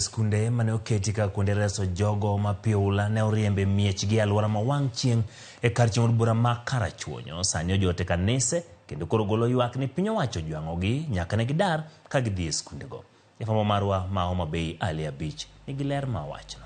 Skunde mane oketi ka kuonde reso jogo mapiula ne oriembe miechgi alwora ma wang' chieng' e kar chieng' od bura ma Karachuonyo. Sani ojote kanise kendo koro golo ywak ni piny owacho jwang'ogi nyaka ne gidar ka gidhi e skundego. Jafwambo marwa ma Homa Bay Ali Abich nigi ler ma wachno.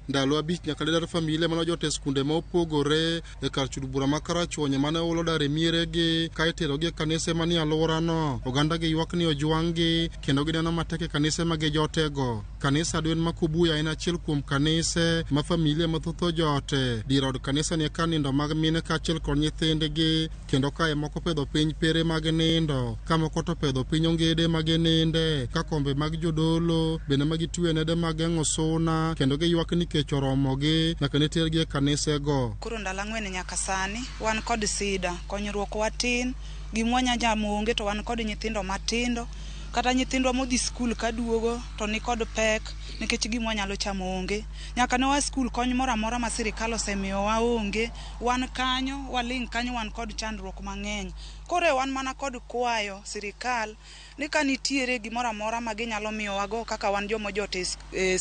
Ndalo abich nyaka dar familia mano jote skunde ma opogore e kar chud bura ma Karachuonyo mane ulo dare mieregi ka iterogi e kanise mani alwora no. Oganda gi ywak ni ojwang'gi kendo gineno matek e kanise ma gijotego. Kanisa Dwen ma Kubuya en achiel kuom kanise ma familia mathoth ojote. Dir od kanisa ni ka nindo mag mine ka achiel kod nyithindgi kendo kae moko pedho piny pere mag nindo ka moko to pedho piny ongede mag ninde ka kombe mag jodolo bende magitwe nede mag geng'o suna kendo giywak ni kech oromogi nyaka ne tergi e kanisego. Koro ndalo ang'wen nyaka sani wan kod sida, konyruok watin, gimwanya jamo onge to wan kod nyithindo matindo kata nyithindwa modhi skul ka duogo to ni kod pek nikech gimwa nyalo chamo onge. Nyaka ne wa skul kony moro amora ma sirikal osemiyo wa onge, wan kanyo waling' kanyo wan kod chandruok mang'eny. Koro wan mana kod kwayo sirikal ni ka nitiere gimoro amora ma ginyalo miyo wago kaka wan joma jote e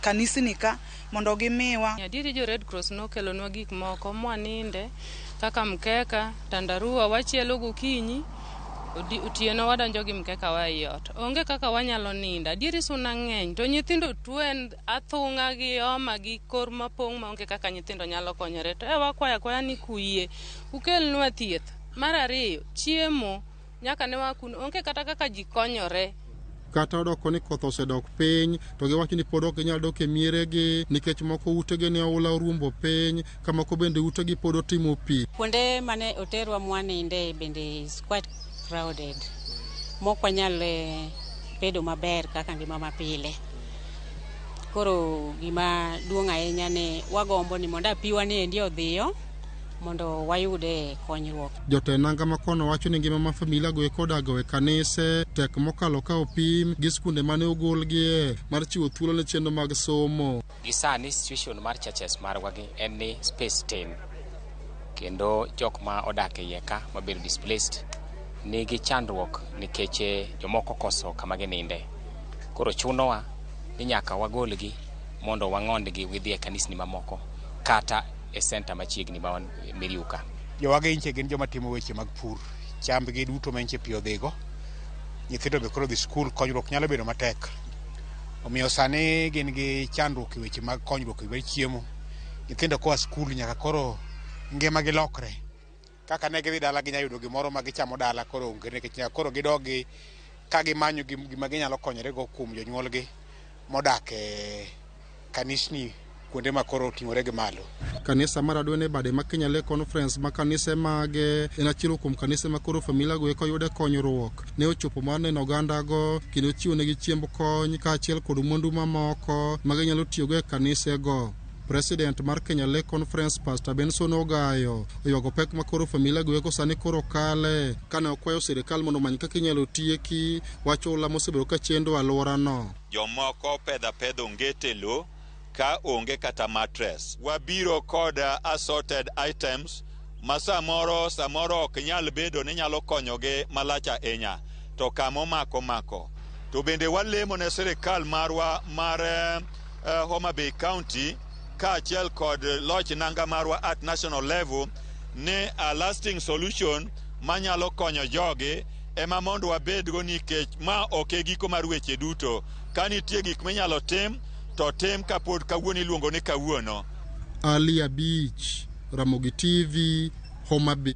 kanisni ka mondo gimiwa. Adieri jo Red Cross nokelonwa gik moko mwaninde kaka mkeka, tandarua wachielo gokinyi, otieno wadonjo gi mkeka wa ei ot. Onge kaka wanyalo ninda. Adieri suna ng'eny to nyithindo tuo athung'a gi homa gi kor mapong' maonge kaka nyithindo nyalo konyore. To wakwayo akwaya ni kuyie ukelnwa thieth. Mar ariyo, chiemo nyaka ne wakun onge kata kaka ji konyore. Kata odoko ni koth osedok piny to giwacho ni pod ok ginyal dok e mieregi nikech moko utegi ne oula oruombo piny ka moko bende utegi pod otimo pi. Kuonde mane oterwa mwaninde bende is quite crowded. Mok wanyal bedo maber kaka ngima mapile. Koro gima duong' ahinya ne wagombo ni mondo apiwa ni endi odhiyo mondo wayude konyruok. Jotenanga makono wacho ni ngima ma familia go ekodago e kanise tek mokalo ka opim gi skunde mane ogolgie mar chiwo thuolo ne chenro mag somo. Gisani situation mar churches marwagi en ni space tin kendo jok ma odak e yeka mabedo displaced nigi chandruok nikech jomoko koso kama gininde. Koro chunowa ni nyaka wagolgi mondo wang'ondgi widhi e kanisni mamoko kata e center machiegni ma Miriuka. Jowage inche gin joma timo weche mag pur, chambgi duto menche pi odhigo. Nyithindo be koro dhi skul, konyruok nyalo bedo matek. Omiyo sani gin gi chandruok e weche mag konyruok e chiemo. Nyithindo koa skul nyaka koro ngima gi lokre. Kaka ne gidhi dala ginya yudo gimoro ma gichamo dala koro onge nikech nyaka koro gidogi ka gimanyo gima ginyalo konyore go kuom jonyuolgi modak e kanisni kuonde ma koro oting'ore gi malo. Kanisa mar Adwen e bade ma Kenya Lay Conference ma kanise mage en achiel kuom kanise ma koro familia go eko yude konyruok. Ne ochopo mar neno oganda go kendo chiwo negi chiemb kony ka achiel kod mwandu mamoko ma ginyalo tiyogo e kanise go. President mar Kenya Lay Conference Pastor Benson Ogayo oywago pek ma koro familia go eko sani koro kale kane okwayo sirikal mondo many kaka inyalo tieki wacho ula mosebedo ka chendo alwora no. Jomoko pedho ngete lo ka onge kata mattress. Wabiro kod assorted items ma samoro ok nyal bedo ni nyalo konyoge malacha enya to kamo mako to bende walemo ne sirikal marwa mar Homa Bay County ka achiel kod loch nanga marwa at national level ne a lasting solution manyalo konyo jogi ema mondo wabedgo nikech ma ok giko mar weche duto. Ka nitie gik minyalo tim to tem kapod kawuono iluongo ni kawuono. Ali Abich, Ramogi TV, Homa Bay.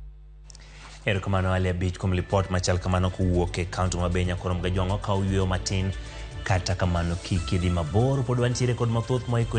Erokamano Ali Abich kuom lipot machal kamano kowuok e kaunti ma Benya koro mga jwang'o ka oyweyo matin kata kamano kik idhi mabor pod wantiere kod mathoth moiko